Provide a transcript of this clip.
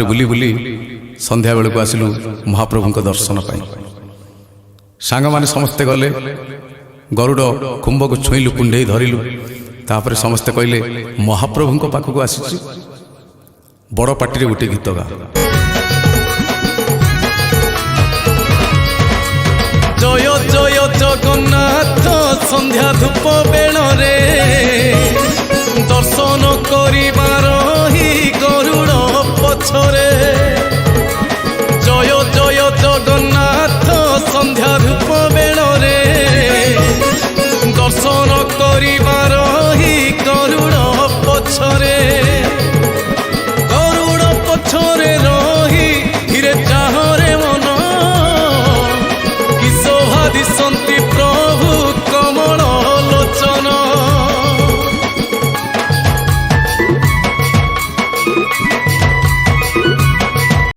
बुली बुली संध्या बेलू आसिलु महाप्रभु दर्शन पाई। सांग माने समस्ते गले गरुड़ कुंभ को छुईलु कुंडे धरिलु तापर समस्ते कहले महाप्रभु पाखक आसी बड़ पार्टी गोटे गीत गा जय जय जगन्नाथ संध्या धूप बेणरे दर्शन करिबार ही गरुड़ पछरे